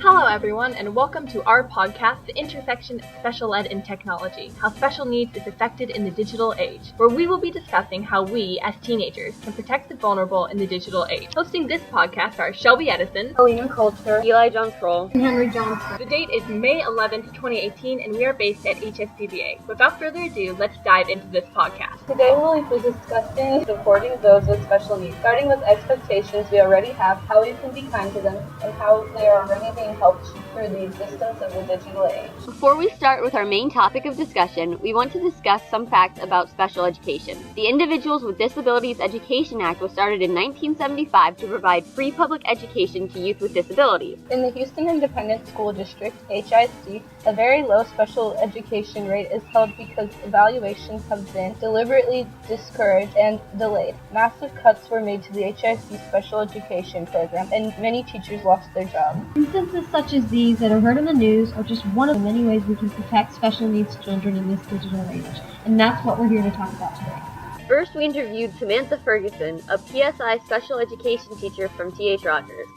Hello everyone, and welcome to our podcast, The Intersection of Special Ed and Technology, How Special Needs is Affected in the Digital Age, where we will be discussing how we, as teenagers, can protect the vulnerable in the digital age. Hosting this podcast are Shelby Edison, Helena Coulter, Eli John Stroll, and Henry Johnson. The date is May 11th, 2018, and we are based at HSCBA. Without further ado, let's dive into this podcast. Today we'll be discussing supporting those with special needs, starting with expectations we already have, how we can be kind to them, and how they are already being helped through the existence of the digital age. Before we start with our main topic of discussion, we want to discuss some facts about special education. The Individuals with Disabilities Education Act was started in 1975 to provide free public education to youth with disabilities. In the Houston Independent School District, HISD, a very low special education rate is held because evaluations have been deliberately discouraged and delayed. Massive cuts were made to the HISD special education program, and many teachers lost their jobs. Instances such as these that are heard in the news are just one of the many ways we can protect special needs children in this digital age, and that's what we're here to talk about today. First, we interviewed Samantha Ferguson, a PSI special education teacher from T.H. Rogers.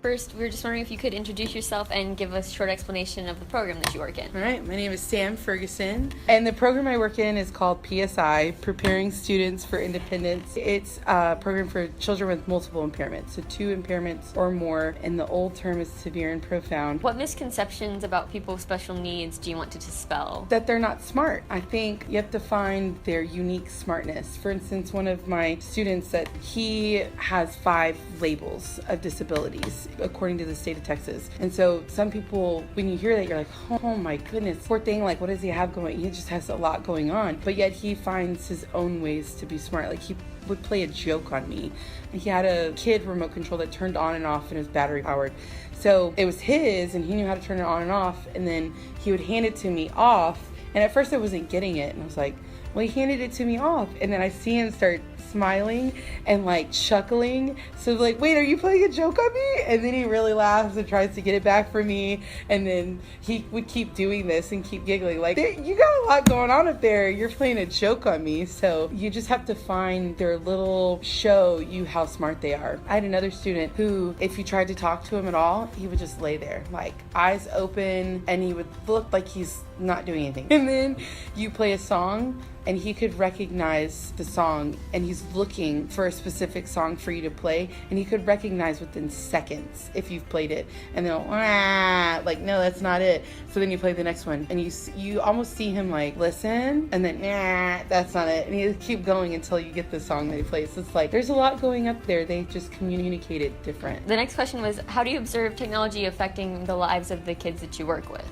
First, we were just wondering if you could introduce yourself and give us a short explanation of the program that you work in. All right, my name is Sam Ferguson, and the program I work in is called PSI, Preparing Students for Independence. It's a program for children with multiple impairments, so 2 impairments or more, and the old term is severe and profound. What misconceptions about people with special needs do you want to dispel? That they're not smart. I think you have to find their unique smartness. For instance, one of my students, that he has 5 labels of disabilities, according to the state of Texas. And so some people, when you hear that, you're like, oh my goodness, poor thing, like what does he have going? He just has a lot going on. But yet he finds his own ways to be smart. Like he would play a joke on me. He had a kid remote control that turned on and off and it was battery powered. So it was his and he knew how to turn it on and off, and then he would hand it to me off. And at first I wasn't getting it, and I was like, well, he handed it to me off. And then I see him start smiling and like chuckling. So like, wait, are you playing a joke on me? And then he really laughs and tries to get it back for me. And then he would keep doing this and keep giggling. Like, you got a lot going on up there. You're playing a joke on me. So you just have to find their little show you how smart they are. I had another student who, if you tried to talk to him at all, he would just lay there, like eyes open, and he would look like he's not doing anything. And then you play a song and he could recognize the song, and he's looking for a specific song for you to play, and he could recognize within seconds if you've played it, and they'll like, no, that's not it. So then you play the next one, and you almost see him like listen, and then that's not it, and he keep going until you get the song that he plays. So it's like there's a lot going up there. They just communicate it different. The next question was, how do you observe technology affecting the lives of the kids that you work with?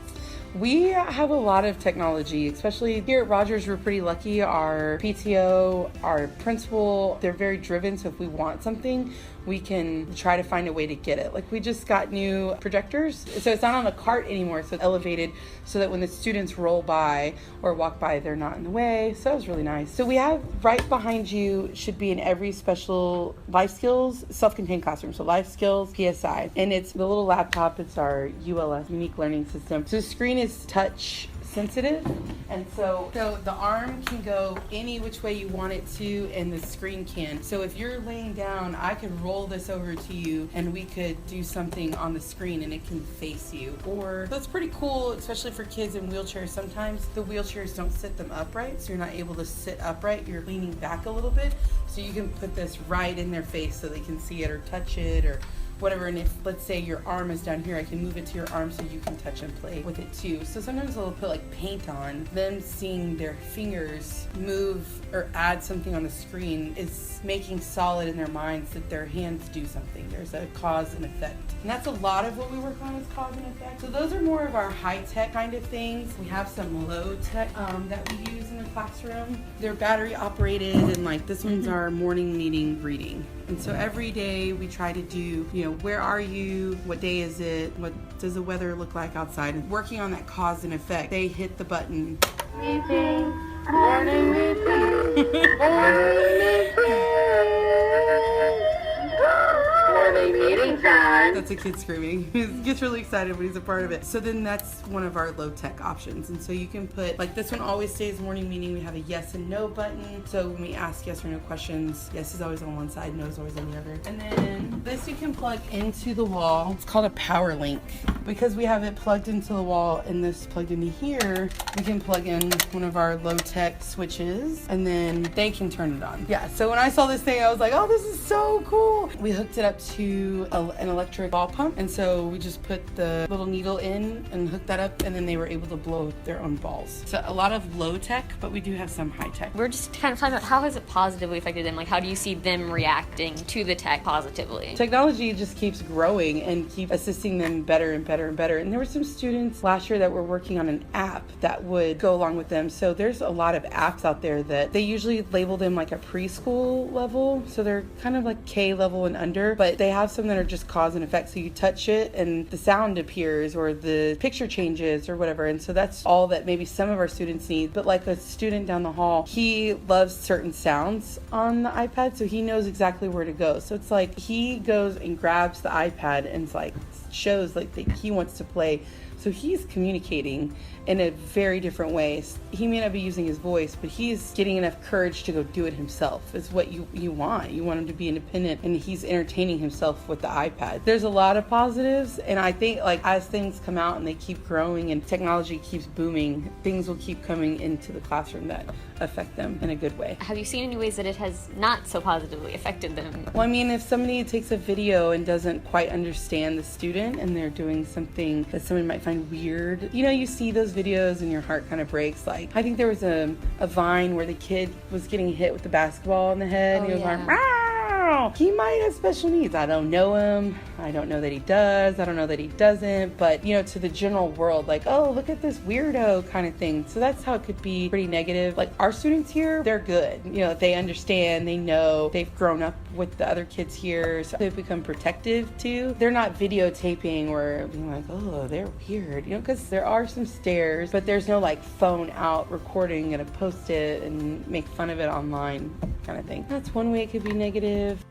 We have a lot of technology, especially here at Rogers. We're pretty lucky. Our PTO, our principal, they're very driven. So if we want something, we can try to find a way to get it. Like we just got new projectors. So it's not on a cart anymore. So it's elevated so that when the students roll by or walk by, they're not in the way. So that was really nice. So we have right behind you, should be in every special life skills, self-contained classroom. So life skills, PSI. And it's the little laptop. It's our ULS, unique learning system. So the screen is touch sensitive, and so the arm can go any which way you want it to, and the screen can. So if you're laying down, I could roll this over to you and we could do something on the screen and it can face you. Or that's pretty cool, especially for kids in wheelchairs. Sometimes the wheelchairs don't sit them upright, so you're not able to sit upright. You're leaning back a little bit, so you can put this right in their face so they can see it or touch it or whatever. And if, let's say, your arm is down here, I can move it to your arm so you can touch and play with it too. So sometimes they'll put like paint on. Them seeing their fingers move or add something on the screen is making solid in their minds that their hands do something. There's a cause and effect. And that's a lot of what we work on is cause and effect. So those are more of our high-tech kind of things. We have some low-tech that we use in the classroom. They're battery operated, and like this one's our morning meeting greeting. And so every day we try to do, where are you? What day is it? What does the weather look like outside? And working on that cause and effect. They hit the button. Morning meeting. Family meeting time. That's a kid screaming. He gets really excited when he's a part of it. So then that's one of our low-tech options. And so you can put, like this one always stays morning meeting. We have a yes and no button. So when we ask yes or no questions, yes is always on one side, no is always on the other. And then this you can plug into the wall. It's called a power link. Because we have it plugged into the wall and this plugged into here, we can plug in one of our low-tech switches and then they can turn it on. Yeah, so when I saw this thing, I was like, oh, this is so cool. We hooked it up to an electric ball pump. And so we just put the little needle in and hooked that up, and then they were able to blow their own balls. So a lot of low tech, but we do have some high tech. We're just kind of talking about how has it positively affected them? Like, how do you see them reacting to the tech positively? Technology just keeps growing and keep assisting them better and better and better. And there were some students last year that were working on an app that would go along with them. So there's a lot of apps out there that they usually label them like a preschool level. So they're kind of like K level and under, but they have some that are just cause and effect. So you touch it and the sound appears or the picture changes or whatever. And so that's all that maybe some of our students need. But like a student down the hall, he loves certain sounds on the iPad, so he knows exactly where to go. So it's like he goes and grabs the iPad and it's like shows like that he wants to play. So he's communicating in a very different way. He may not be using his voice, but he's getting enough courage to go do it himself. Is what you want. You want him to be independent, and he's entertaining himself with the iPad. There's a lot of positives, and I think like as things come out and they keep growing and technology keeps booming, things will keep coming into the classroom that affect them in a good way. Have you seen any ways that it has not so positively affected them? Well, I mean, if somebody takes a video and doesn't quite understand the student and they're doing something that someone might find weird, you see those videos and your heart kind of breaks. Like, I think there was a Vine where the kid was getting hit with the basketball in the head. Oh, and he was yeah. like, "Meow." He might have special needs. I don't know him. I don't know that he does. I don't know that he doesn't. But, to the general world, like, oh, look at this weirdo kind of thing. So that's how it could be pretty negative. Like, our students here, they're good. They understand, they know, they've grown up with the other kids here. So they've become protective too. They're not videotaping or being like, oh, they're weird, because there are some stares, but there's no like phone out recording and post it and make fun of it online kind of thing. That's one way it could be negative.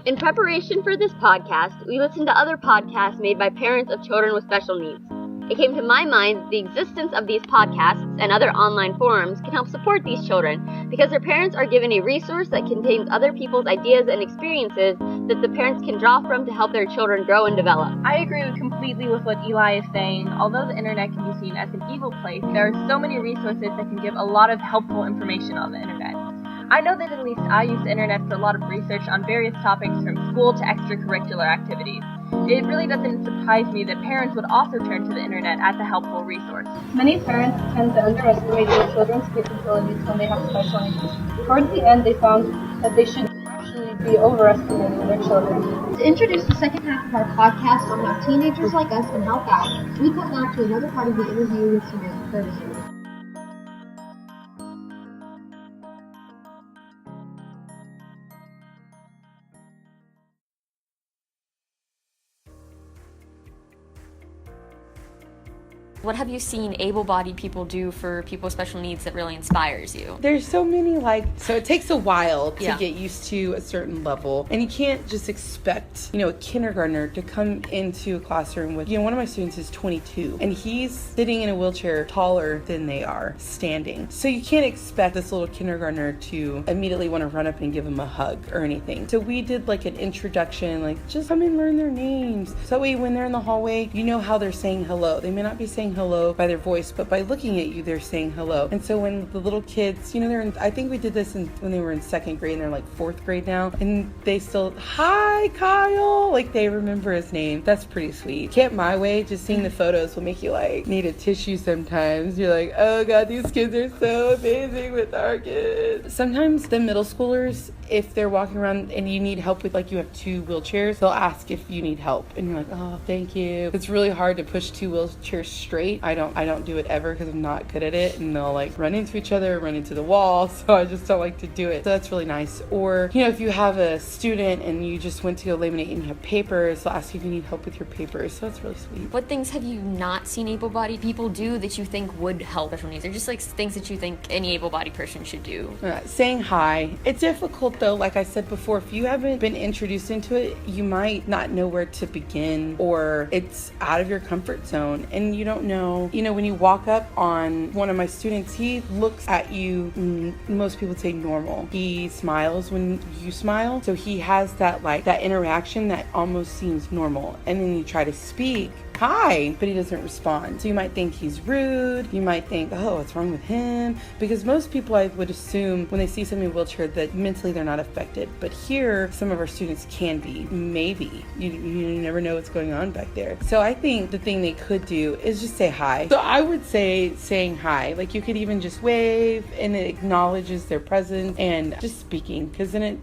In preparation for this podcast, we listened to other podcasts made by parents of children with special needs. It came to my mind the existence of these podcasts and other online forums can help support these children because their parents are given a resource that contains other people's ideas and experiences that the parents can draw from to help their children grow and develop. I agree completely with what Eli is saying. Although the internet can be seen as an evil place, there are so many resources that can give a lot of helpful information on the internet. I know that at least I use the internet for a lot of research on various topics from school to extracurricular activities. It really doesn't surprise me that parents would also turn to the internet as a helpful resource. Many parents tend to underestimate their children's capabilities when they have special needs. Towards the end, they found that they should actually be overestimating their children. To introduce the second half of our podcast on how teenagers like us can help out, we come now to another part of the interview with Samantha Ferguson. What have you seen able-bodied people do for people with special needs that really inspires you? There's so many so it takes a while to get used to a certain level, and you can't just expect, a kindergartner to come into a classroom with, one of my students is 22 and he's sitting in a wheelchair taller than they are standing. So you can't expect this little kindergartner to immediately want to run up and give him a hug or anything. So we did like an introduction, just come and learn their names. So that way when they're in the hallway, you know how they're saying hello. They may not be saying hello by their voice, but by looking at you, they're saying hello. And so when the little kids, I think we did this when they were in second grade and they're like fourth grade now, and they still, hi Kyle, they remember his name. That's pretty sweet. Camp My Way, just seeing the photos will make you need a tissue sometimes. You're like, oh God, these kids are so amazing with our kids. Sometimes the middle schoolers, if they're walking around and you need help with, you have 2 wheelchairs, they'll ask if you need help. And you're like, oh, thank you. It's really hard to push 2 wheelchairs straight great. I don't do it ever because I'm not good at it, and they'll like run into each other, run into the wall, so I just don't like to do it. So that's really nice. Or, if you have a student and you just went to go laminate and you have papers, they'll ask you if you need help with your papers, so that's really sweet. What things have you not seen able-bodied people do that you think would help special needs, or just like things that you think any able-bodied person should do? Saying hi. It's difficult though, like I said before, if you haven't been introduced into it, you might not know where to begin, or it's out of your comfort zone and you don't know. When you walk up on one of my students, he looks at you, most people would say normal. He smiles when you smile, so he has that interaction that almost seems normal, and then you try to speak hi, but he doesn't respond. So you might think he's rude. You might think, oh, what's wrong with him? Because most people, I would assume, when they see somebody in a wheelchair, that mentally they're not affected. But here, some of our students can be. Maybe. You never know what's going on back there. So I think the thing they could do is just say hi. So I would say saying hi. Like, you could even just wave, and it acknowledges their presence, and just speaking. Because then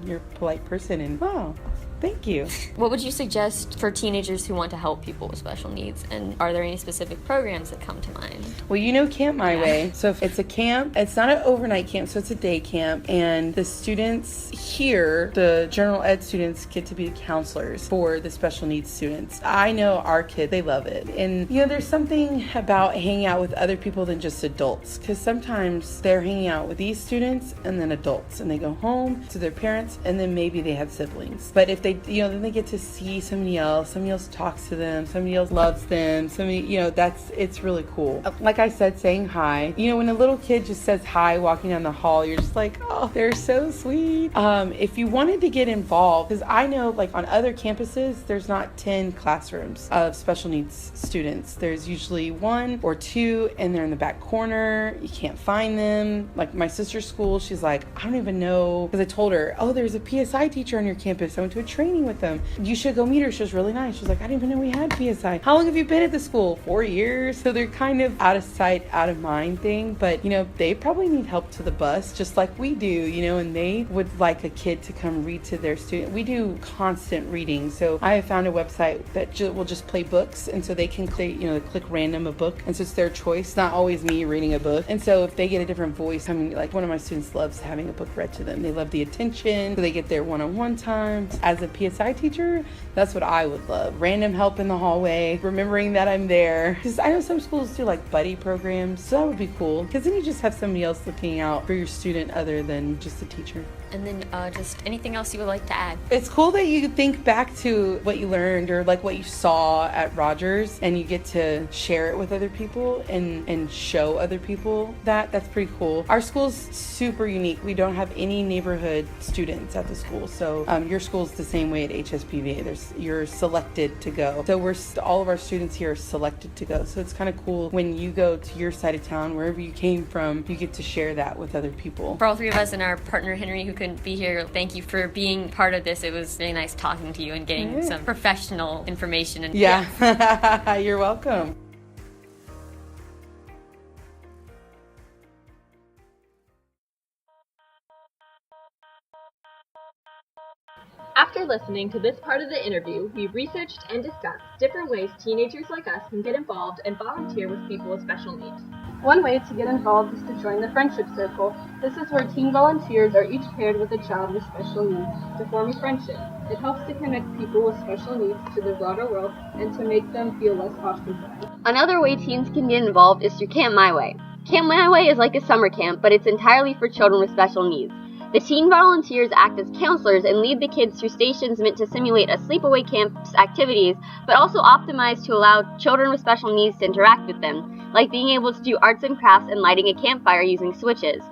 you're a polite person, and wow. Thank you. What would you suggest for teenagers who want to help people with special needs? And are there any specific programs that come to mind? Well, Camp My Way. So if it's a camp, it's not an overnight camp, so it's a day camp. And the students here, the general ed students, get to be counselors for the special needs students. I know our kids, they love it. And, there's something about hanging out with other people than just adults. Because sometimes they're hanging out with these students and then adults. And they go home to their parents, and then maybe they have siblings. But if they, then they get to see somebody else talks to them, somebody else loves them, it's really cool. Like I said, saying hi. When a little kid just says hi walking down the hall, you're just like, oh, they're so sweet. If you wanted to get involved, because I know like on other campuses, there's not 10 classrooms of special needs students. There's usually 1 or 2, and they're in the back corner. You can't find them. Like my sister's school, she's like, I don't even know, because I told her, oh, there's a PSI teacher on your campus. I went to a training with them. You should go meet her. She was really nice. She's like, I didn't even know we had PSI. How long have you been at the school? 4 years. So they're kind of out of sight, out of mind thing. But, they probably need help to the bus, just like we do, and they would like a kid to come read to their student. We do constant reading. So I have found a website that will just play books. And so they can click random a book. And so it's their choice. It's not always me reading a book. And so if they get a different voice, like one of my students loves having a book read to them. They love the attention. So they get their one-on-one times. As a PSI teacher, that's what I would love. Random help in the hallway, remembering that I'm there. Because I know some schools do like buddy programs, so that would be cool. Because then you just have somebody else looking out for your student other than just the teacher. And then just anything else you would like to add? It's cool that you think back to what you learned or like what you saw at Rogers, and you get to share it with other people and show other people that. That's pretty cool. Our school's super unique. We don't have any neighborhood students at the school. So your school's the same way at HSPVA. You're selected to go. So all of our students here are selected to go. So it's kind of cool when you go to your side of town, wherever you came from, you get to share that with other people. For all 3 of us and our partner Henry, who couldn't be here, thank you for being part of this. It was really nice talking to you and getting some professional information. And yeah. You're welcome. After listening to this part of the interview, we researched and discussed different ways teenagers like us can get involved and volunteer with people with special needs. One way to get involved is to join the Friendship Circle. This is where teen volunteers are each paired with a child with special needs to form a friendship. It helps to connect people with special needs to the broader world and to make them feel less ostracized. Another way teens can get involved is through Camp My Way. Camp My Way is like a summer camp, but it's entirely for children with special needs. The teen volunteers act as counselors and lead the kids through stations meant to simulate a sleepaway camp's activities, but also optimized to allow children with special needs to interact with them, like being able to do arts and crafts and lighting a campfire using switches.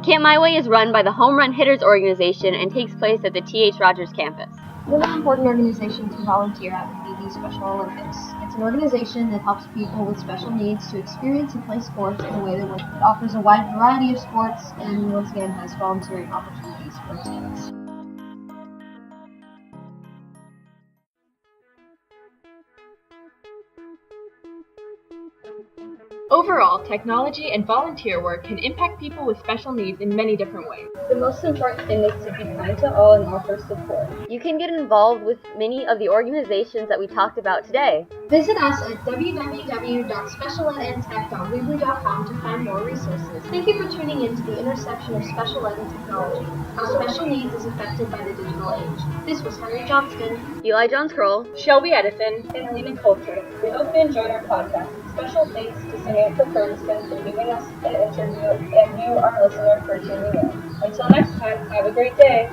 Camp My Way is run by the Home Run Hitters organization and takes place at the T.H. Rogers campus. Another important organization to volunteer at would be the Special Olympics. It's an organization that helps people with special needs to experience and play sports in a way that it offers a wide variety of sports and once again has volunteering opportunities for teens. Overall, technology and volunteer work can impact people with special needs in many different ways. The most important thing is to be kind to all and offer support. You can get involved with many of the organizations that we talked about today. Visit us at www.specialedandtech.weebly.com to find more resources. Thank you for tuning in to the intersection of special ed and technology, how special needs is affected by the digital age. This was Henry Johnston, Eli John Scroll, Shelby Edison, And Alina Coulter. We hope you enjoyed our podcast. Special thanks to Samantha Ferguson for giving us an interview and you, our listener, for tuning in. Until next time, have a great day.